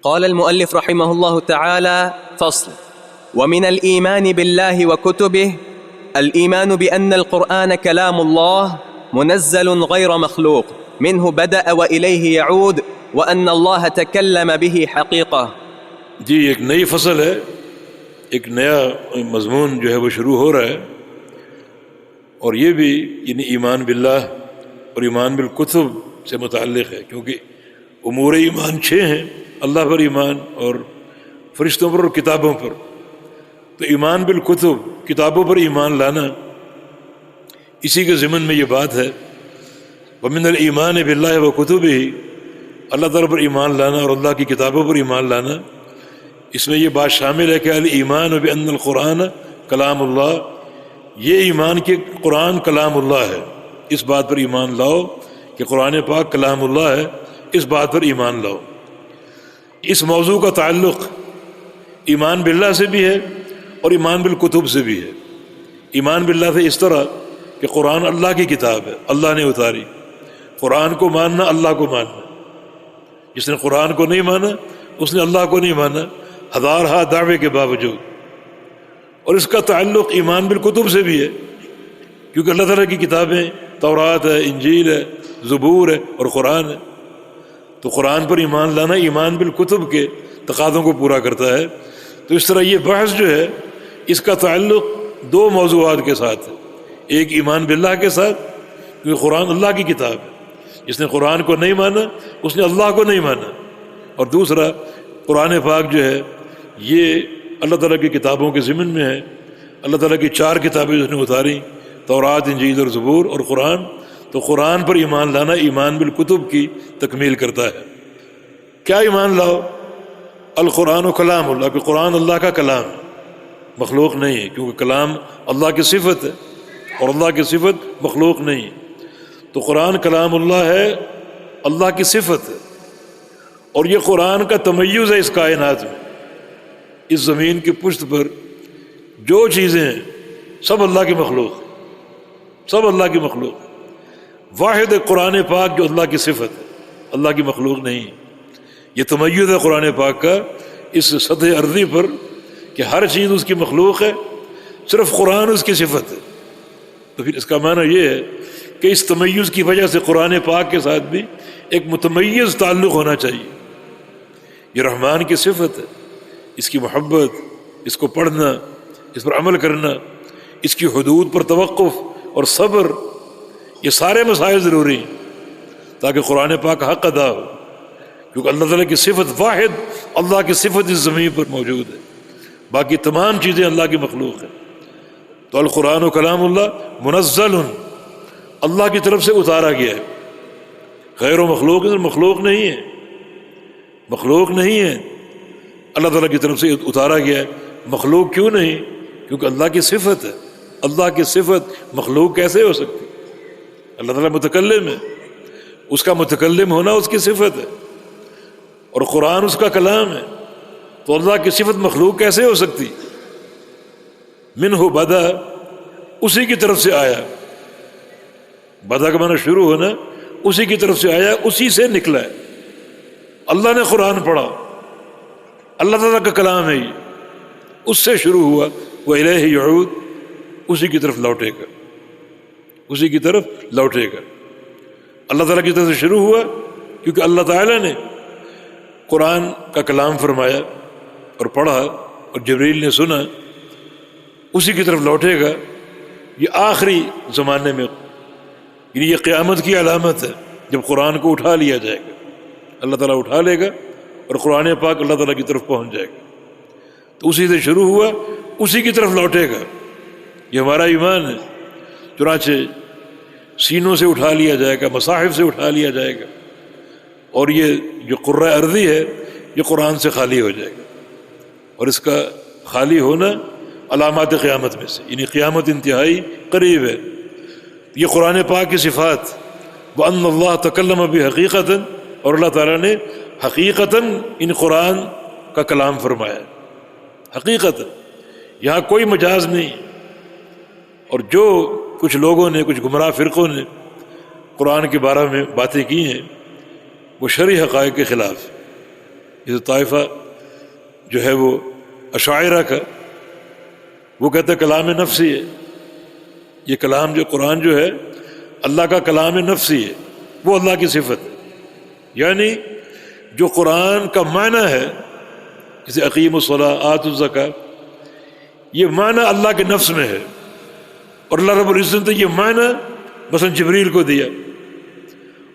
قال المؤلف رحمه الله تعالى: فصل. ومن الإيمان بالله وكتبه الإيمان بأن القرآن كلام الله منزل غير مخلوق، منه بدأ وإليه يعود، وأن الله تكلم به حقيقة. جی ایک نئی فصل ہے، ایک نیا مضمون جو ہے وہ شروع ہو رہا ہے، اور یہ بھی یعنی ایمان باللہ اور ایمان بالکتب سے متعلق ہے، کیونکہ امور ایمان 6 ہیں: اللہ پر ایمان اور فرشتوں پر اور کتابوں پر. تو ایمان بالکتب، کتابوں پر ایمان لانا، اسی کے ضمن میں یہ بات ہے. ومن الایمان باللہ وکتبہ، اللہ تعالیٰ پر ایمان لانا اور اللہ کی کتابوں پر ایمان لانا، اس میں یہ بات شامل ہے کہ الایمان بان القرآن کلام اللہ، یہ ایمان کہ قرآن کلام اللہ ہے، اس بات پر ایمان لاؤ کہ قرآن پاک کلام اللہ ہے، اس بات پر ایمان لاؤ. اس موضوع کا تعلق ایمان باللہ سے بھی ہے اور ایمان بالکتب سے بھی ہے. ایمان باللہ سے اس طرح کہ قرآن اللہ کی کتاب ہے، اللہ نے اتاری. قرآن کو ماننا، اللہ کو ماننا. جس نے قرآن کو نہیں مانا اس نے اللہ کو نہیں مانا، ہزارہا دعوے کے باوجود. اور اس کا تعلق ایمان بالکتب سے بھی ہے، کیونکہ اللہ تعالیٰ کی کتابیں تورات ہے، انجیل ہے، زبور ہے اور قرآن ہے. تو قرآن پر ایمان لانا ایمان بالکتب کے تقاضوں کو پورا کرتا ہے. تو اس طرح یہ بحث جو ہے اس کا تعلق 2 موضوعات کے ساتھ ہے. ایک ایمان باللہ کے ساتھ، کیونکہ قرآن اللہ کی کتاب ہے، جس نے قرآن کو نہیں مانا اس نے اللہ کو نہیں مانا. اور دوسرا قرآن پاک جو ہے یہ اللہ تعالیٰ کی کتابوں کے ضمن میں ہے. اللہ تعالیٰ کی 4 کتابیں اس نے اتاری، تورات، انجیل اور زبور اور قرآن. تو قرآن پر ایمان لانا ایمان بالکتب کی تکمیل کرتا ہے. کیا ایمان لاؤ؟ القرآن کلام اللہ، کہ قرآن اللہ کا کلام ہے، مخلوق نہیں ہے، کیونکہ کلام اللہ کی صفت ہے اور اللہ کی صفت مخلوق نہیں ہے. تو قرآن کلام اللہ ہے، اللہ کی صفت ہے، اور یہ قرآن کا تمیز ہے اس کائنات میں. اس زمین کی پشت پر جو چیزیں ہیں سب اللہ کی مخلوق، سب اللہ کی مخلوق. واحد قرآن پاک جو اللہ کی صفت ہے، اللہ کی مخلوق نہیں. یہ تمیز ہے قرآن پاک کا اس سطح ارضی پر کہ ہر چیز اس کی مخلوق ہے، صرف قرآن اس کی صفت ہے. تو پھر اس کا معنی یہ ہے کہ اس تمیز کی وجہ سے قرآن پاک کے ساتھ بھی ایک متمیز تعلق ہونا چاہیے. یہ رحمان کی صفت ہے، اس کی محبت، اس کو پڑھنا، اس پر عمل کرنا، اس کی حدود پر توقف اور صبر، یہ سارے مسائل ضروری ہیں تاکہ قرآن پاک حق ادا ہو. کیونکہ اللہ تعالیٰ کی صفت واحد، اللہ کی صفت اس زمین پر موجود ہے، باقی تمام چیزیں اللہ کی مخلوق ہیں. تو القرآن و کلام اللہ منزل، اللہ کی طرف سے اتارا گیا ہے، غیر و مخلوق مخلوق نہیں ہے، مخلوق نہیں ہے، اللہ تعالیٰ کی طرف سے اتارا گیا ہے. مخلوق کیوں نہیں؟ کیونکہ اللہ کی صفت ہے. اللہ کی صفت مخلوق کیسے ہو سکتی؟ اللہ تعالیٰ متکلم ہے، اس کا متکلم ہونا اس کی صفت ہے، اور قرآن اس کا کلام ہے. تو اللہ کی صفت مخلوق کیسے ہو سکتی؟ منہ بدا، اسی کی طرف سے آیا. بدا کا معنی شروع ہونا، اسی کی طرف سے آیا، اسی سے نکلا ہے. اللہ نے قرآن پڑھا، اللہ تعالیٰ کا کلام ہے، یہ اس سے شروع ہوا. وَإِلَيْهِ يَعُودُ، اسی کی طرف لوٹے گا، اسی کی طرف لوٹے گا. اللہ تعالیٰ کی طرف سے شروع ہوا کیونکہ اللہ تعالیٰ نے قرآن کا کلام فرمایا اور پڑھا اور جبریل نے سنا، اسی کی طرف لوٹے گا. یہ آخری زمانے میں، یعنی یہ قیامت کی علامت ہے جب قرآن کو اٹھا لیا جائے گا. اللہ تعالیٰ اٹھا لے گا اور قرآن پاک اللہ تعالیٰ کی طرف پہنچ جائے گا. تو اسی سے شروع ہوا، اسی کی طرف لوٹے گا. یہ ہمارا ایمان ہے. چنانچہ سینوں سے اٹھا لیا جائے گا، مصاحف سے اٹھا لیا جائے گا، اور یہ جو قرۂ ارضی ہے یہ قرآن سے خالی ہو جائے گا. اور اس کا خالی ہونا علامات قیامت میں سے، یعنی قیامت انتہائی قریب ہے. یہ قرآن پاک کی صفات، وَأَنَّ اللَّهَ تَكَلَّمَ بِحَقِيقَةً، اور اللہ تعالیٰ نے حقیقتاً ان قرآن کا کلام فرمایا. حقیقتاً، یہاں کوئی مجاز نہیں. اور جو کچھ لوگوں نے، کچھ گمراہ فرقوں نے قرآن کے بارے میں باتیں کی ہیں وہ شرعی حقائق کے خلاف. جیسے طائفہ جو ہے وہ اشاعرہ کا، وہ کہتا ہے کلام نفسی ہے، یہ کلام جو قرآن جو ہے اللہ کا کلام نفسی ہے، وہ اللہ کی صفت ہے. یعنی جو قرآن کا معنی ہے، جیسے اقیم الصلاۃ آتوا الزکاۃ، یہ معنی اللہ کے نفس میں ہے، اور اللہ رب العزت نے یہ معنی مثلا جبریل کو دیا،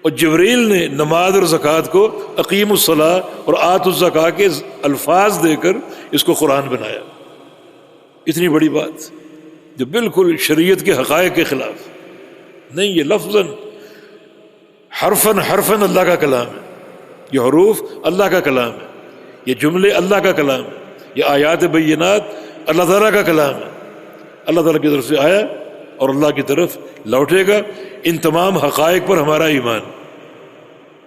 اور جبریل نے نماز اور زکوٰۃ کو اقیم الصلاۃ اور آتوا الزکاۃ کے الفاظ دے کر اس کو قرآن بنایا. اتنی بڑی بات جو بالکل شریعت کے حقائق کے خلاف نہیں. یہ لفظاً حرفاً حرفاً اللہ کا کلام ہے، یہ حروف اللہ کا کلام ہے، یہ جملے اللہ کا کلام ہے، یہ آیات بینات اللہ تعالیٰ کا کلام ہے. اللہ تعالیٰ کی طرف سے آیا اور اللہ کی طرف لوٹے گا. ان تمام حقائق پر ہمارا ایمان.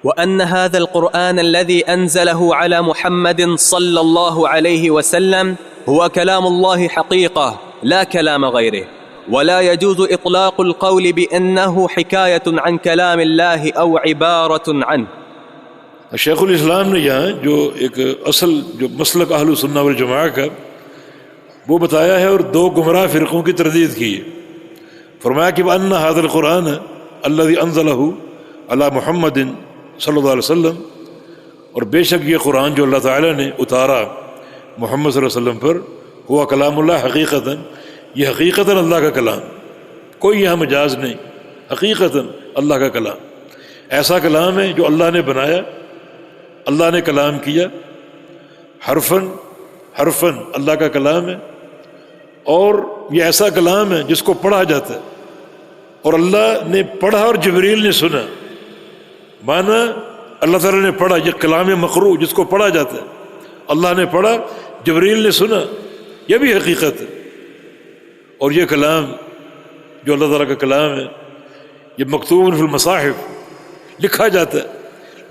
وأن هذا القرآن الذي أنزله على محمد صلى الله عليه وسلم هو كلام الله حقيقة لا كلام غيره، ولا يجوز إطلاق القول بأنه حكاية عن كلام الله أو عبارة عنه. شیخ الاسلام نے یہاں جو ایک اصل جو مسلک اہل سنہ والجماعہ کا وہ بتایا ہے اور دو گمراہ فرقوں کی تردید کی ہے. فرمایا کہ وَأَنَّ هَذَا الْقُرْآنَ الَّذِي أَنزَلَهُ عَلَى مُحَمَّدٍ صلی اللہ علیہ وسلم، اور بے شک یہ قرآن جو اللہ تعالیٰ نے اتارا محمد صلی اللہ علیہ وسلم پر، ہوا کلام اللہ حقیقتاً، یہ حقیقتاً اللہ کا کلام، کوئی یہاں مجاز نہیں، حقیقتاً اللہ کا کلام. ایسا کلام ہے جو اللہ نے بنایا، اللہ نے کلام کیا، حرفاً حرفاً اللہ کا کلام ہے، اور یہ ایسا کلام ہے جس کو پڑھا جاتا ہے، اور اللہ نے پڑھا اور جبریل نے سنا. مانا اللہ تعالیٰ نے پڑھا، یہ کلام مقروء جس کو پڑھا جاتا ہے، اللہ نے پڑھا، جبریل نے سنا، یہ بھی حقیقت ہے. اور یہ کلام جو اللہ تعالیٰ کا کلام ہے، یہ مکتوب فی المصاحف، لکھا جاتا ہے،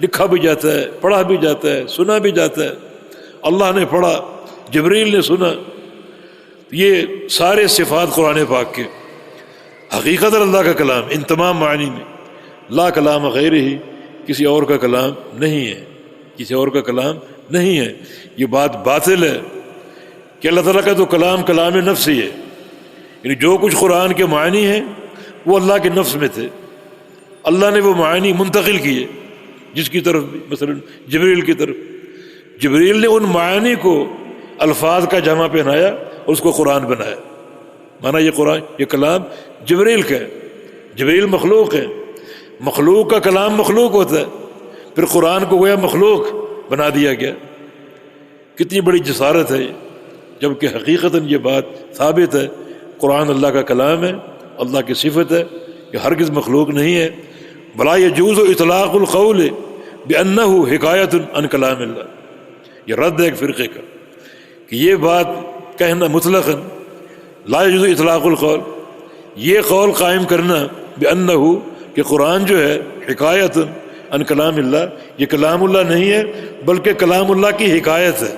لکھا بھی جاتا ہے، پڑھا بھی جاتا ہے، سنا بھی جاتا ہے. اللہ نے پڑھا، جبریل نے سنا. یہ سارے صفات قرآن پاک کے حقیقت اللہ کا کلام، ان تمام معنی میں. لا کلام غیر ہی، کسی اور کا کلام نہیں ہے، کسی اور کا کلام نہیں ہے. یہ بات باطل ہے کہ اللہ تعالیٰ کا تو کلام کلام نفسی ہے، یعنی جو کچھ قرآن کے معنی ہیں وہ اللہ کے نفس میں تھے، اللہ نے وہ معنی منتقل کیے جس کی طرف مثلا جبریل کی طرف، جبریل نے ان معنی کو الفاظ کا جامع پہنایا اور اس کو قرآن بنایا. مانا یہ قرآن، یہ کلام جبریل کا ہے. جبریل مخلوق ہے، مخلوق کا کلام مخلوق ہوتا ہے، پھر قرآن کو گویا مخلوق بنا دیا گیا. کتنی بڑی جسارت ہے، جبکہ حقیقتاً یہ بات ثابت ہے، قرآن اللہ کا کلام ہے، اللہ کی صفت ہے، کہ ہرگز مخلوق نہیں ہے. بلا یجوز اطلاق القول بأنہ حکایت عن کلام اللہ. یہ رد ہے ایک فرقے کا کہ یہ بات کہنا مطلقاً لا یجوز اطلاق القول، یہ قول قائم کرنا بأنہ کہ قرآن جو ہے حکایت عن کلام اللہ، یہ کلام اللہ نہیں ہے بلکہ کلام اللہ کی حکایت ہے.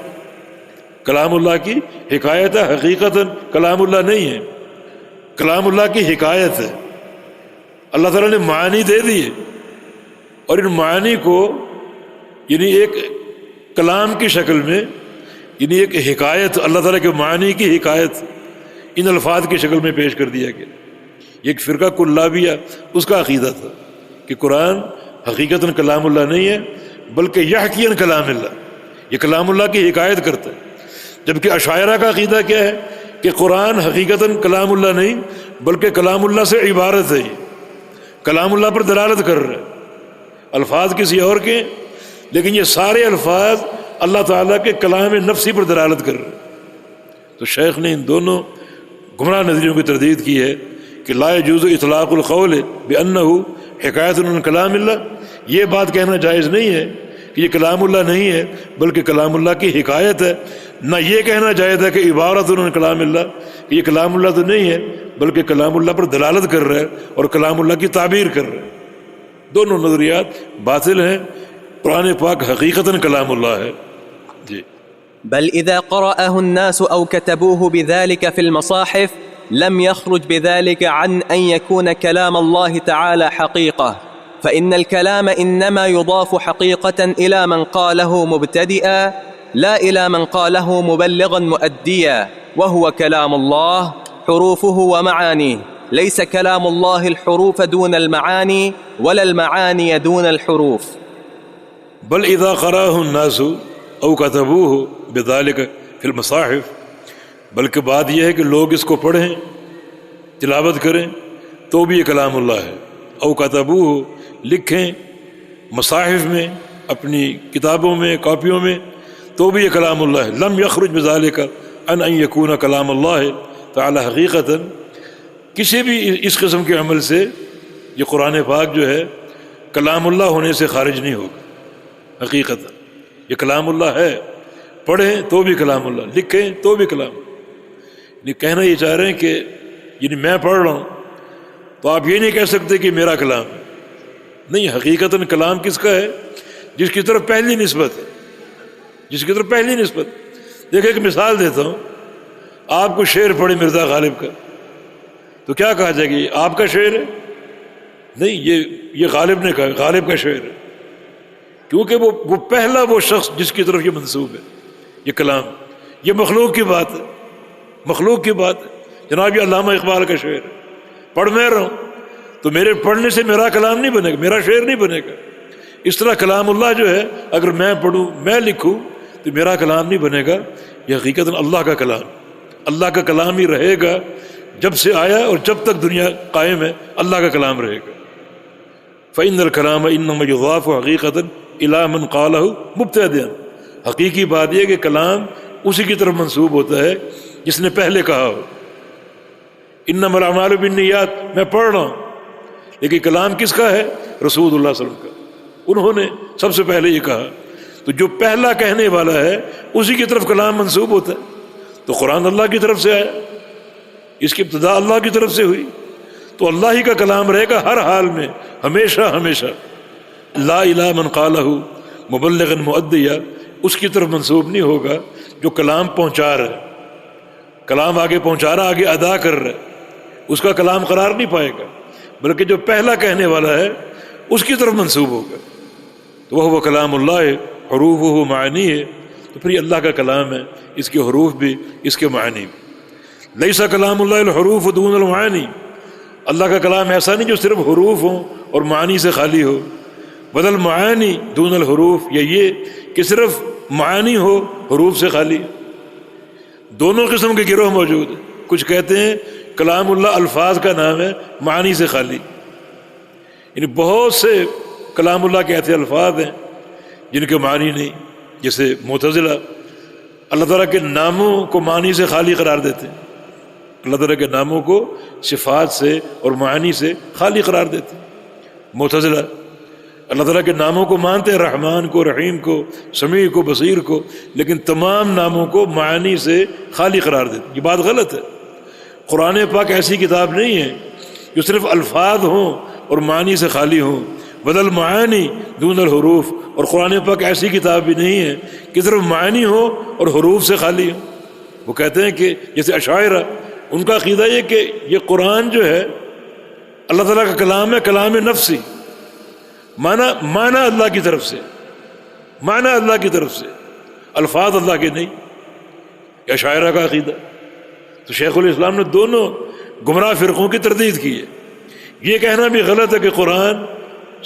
کلام اللہ کی حکایت ہے، حقیقتاً کلام اللہ نہیں ہے، کلام اللہ کی حکایت ہے. اللہ تعالیٰ نے معانی دے دیے، اور ان معانی کو یعنی ایک کلام کی شکل میں، یعنی ایک حکایت، اللہ تعالیٰ کے معانی کی حکایت ان الفاظ کی شکل میں پیش کر دیا گیا. ایک فرقہ کلابیہ، اس کا عقیدہ تھا کہ قرآن حقیقتاً کلام اللہ نہیں ہے بلکہ یحکی عن کلام اللہ، یہ کلام اللہ کی حکایت کرتا ہے. جبکہ اشاعرہ کا عقیدہ کیا ہے کہ قرآن حقیقتاً کلام اللہ نہیں بلکہ کلام اللہ سے عبارت ہے، یہ کلام اللہ پر دلالت کر رہا ہے. الفاظ کسی اور کے، لیکن یہ سارے الفاظ اللہ تعالیٰ کے کلام نفسی پر دلالت کر رہے ہیں. تو شیخ نے ان دونوں گمراہ نظریوں کی تردید کی ہے کہ لا یجوز اطلاق القول بأنہ حکایت عن کلام اللہ، یہ بات کہنا جائز نہیں ہے کہ یہ کلام اللہ نہیں ہے بلکہ کلام اللہ کی حکایت ہے. نہ یہ کہنا جائز ہے کہ عبارت عن کلام اللہ، کہ یہ کلام اللہ تو نہیں ہے بلکہ کلام اللہ پر دلالت کر رہا ہے اور کلام اللہ کی تعبیر کر رہا ہے. دونوں نظریات باطل ہیں. قرآن پاک حقیقتاً کلام اللہ ہے. جی. بل إذا قرأه الناس أو كتبوه بذلك في المصاحف لم يخرج بذلك عن أن يكون كلام الله تعالى حقيقة، فإن الكلام إنما يضاف حقيقة إلى من قاله مبتدئا لا إلى من قاله مبلغا مؤديا، وهو كلام الله حروفه ومعانيه، ليس كلام الله الحروف دون المعاني ولا المعاني دون الحروف. بل اذا قرأه الناس او كتبوه بذلك في المصاحف، بلکہ بات یہ ہے کہ لوگ اس کو پڑھیں، تلاوت کریں تو بھی یہ کلام اللہ ہے، او کتبوہ لکھیں مصاحف میں، اپنی کتابوں میں، کاپیوں میں، تو بھی یہ کلام اللہ ہے. لم یخرج بذالک ان یکون کلام اللہ تعالی حقیقتا، کسی بھی اس قسم کے عمل سے یہ قرآن پاک جو ہے کلام اللہ ہونے سے خارج نہیں ہوگا. حقیقتا یہ کلام اللہ ہے، پڑھیں تو بھی کلام اللہ، لکھیں تو بھی کلام اللہ. یہ کہنا یہ چاہ رہے ہیں کہ یعنی میں پڑھ رہا ہوں تو آپ یہ نہیں کہہ سکتے کہ میرا کلام ہے. نہیں، حقیقتاً کلام کس کا ہے؟ جس کی طرف پہلی نسبت ہے، جس کی طرف پہلی نسبت. دیکھیں ایک مثال دیتا ہوں، آپ کو شعر پڑھے مرزا غالب کا تو کیا کہا جائے گا؟ یہ آپ کا شعر ہے؟ نہیں، یہ غالب نے کہا، غالب کا شعر ہے، کیونکہ وہ پہلا وہ شخص جس کی طرف یہ منسوب ہے. یہ کلام، یہ مخلوق کی بات ہے، مخلوق کی بات ہے. جناب یہ علامہ اقبال کا شعر ہے، پڑھ میں رہا ہوں تو میرے پڑھنے سے میرا کلام نہیں بنے گا، میرا شعر نہیں بنے گا. اس طرح کلام اللہ جو ہے اگر میں پڑھوں، میں لکھوں تو میرا کلام نہیں بنے گا. یہ حقیقتاً اللہ کا کلام، اللہ کا کلام ہی رہے گا جب سے آیا اور جب تک دنیا قائم ہے اللہ کا کلام رہے گا. فإن الکلام انما یضاف حقیقتاً الی من قالہ مبتدئا، حقیقی بات یہ کہ کلام اسی کی طرف منسوب ہوتا ہے جس نے پہلے کہا ہو. انما الاعمال بالنیات، میں پڑھ رہا ہوں لیکن کلام کس کا ہے؟ رسول اللہ صلی اللہ علیہ وسلم کا. انہوں نے سب سے پہلے یہ کہا، تو جو پہلا کہنے والا ہے اسی کی طرف کلام منسوب ہوتا ہے. تو قرآن اللہ کی طرف سے آیا، اس کی ابتدا اللہ کی طرف سے ہوئی، تو اللہ ہی کا کلام رہے گا ہر حال میں، ہمیشہ ہمیشہ. لا الہ من قالہ مبلغا مؤدیا، اس کی طرف منسوب نہیں ہوگا جو کلام پہنچا رہا ہے، کلام آگے پہنچا رہا، آگے ادا کر رہا ہے، اس کا کلام قرار نہیں پائے گا، بلکہ جو پہلا کہنے والا ہے اس کی طرف منسوب ہوگا. تو وہ کلام اللہ ہے، حروفہ معانی ہے، تو پھر یہ اللہ کا کلام ہے، اس کے حروف بھی، اس کے معنی بھی. لیسا کلام اللہ الحروف دون المعانی، اللہ کا کلام ایسا نہیں جو صرف حروف ہوں اور معنی سے خالی ہو. بدل معانی دون الحروف، یا یہ کہ صرف معانی ہو حروف سے خالی. دونوں قسم کے گروہ موجود ہیں. کچھ کہتے ہیں کلام اللہ الفاظ کا نام ہے، معنی سے خالی. یعنی بہت سے کلام اللہ کے ایسے الفاظ ہیں جن کے معنی نہیں، جیسے معتزلہ اللہ تعالیٰ کے ناموں کو معنی سے خالی قرار دیتے ہیں، اللہ تعالیٰ کے ناموں کو صفات سے اور معنی سے خالی قرار دیتے ہیں. معتزلہ اللہ تعالیٰ کے ناموں کو مانتے ہیں، رحمان کو، رحیم کو، سمیع کو، بصیر کو، لیکن تمام ناموں کو معنی سے خالی قرار دیتے ہیں. یہ بات غلط ہے. قرآن پاک ایسی کتاب نہیں ہے جو صرف الفاظ ہوں اور معنی سے خالی ہوں. بدل معانی دون الحروف، اور قرآن پاک ایسی کتاب بھی نہیں ہے کہ صرف معنی ہو اور حروف سے خالی ہو. وہ کہتے ہیں کہ جیسے اشاعرہ، ان کا عقیدہ یہ کہ یہ قرآن جو ہے اللہ تعالیٰ کا کلام ہے، کلام نفسی، معنی اللہ کی طرف سے، معنی اللہ کی طرف سے، الفاظ اللہ کے نہیں. یہ اشاعرہ کا عقیدہ. تو شیخ الاسلام نے دونوں گمراہ فرقوں کی تردید کی ہے. یہ کہنا بھی غلط ہے کہ قرآن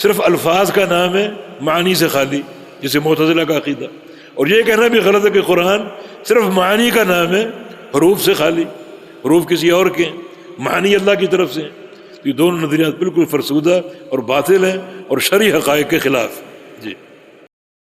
صرف الفاظ کا نام ہے، معنی سے خالی، جسے معتزلہ کا عقیدہ. اور یہ کہنا بھی غلط ہے کہ قرآن صرف معنی کا نام ہے، حروف سے خالی، حروف کسی اور کے ہیں، معنی اللہ کی طرف سے ہیں. یہ دونوں نظریات بالکل فرسودہ اور باطل ہیں اور شرعی حقائق کے خلاف.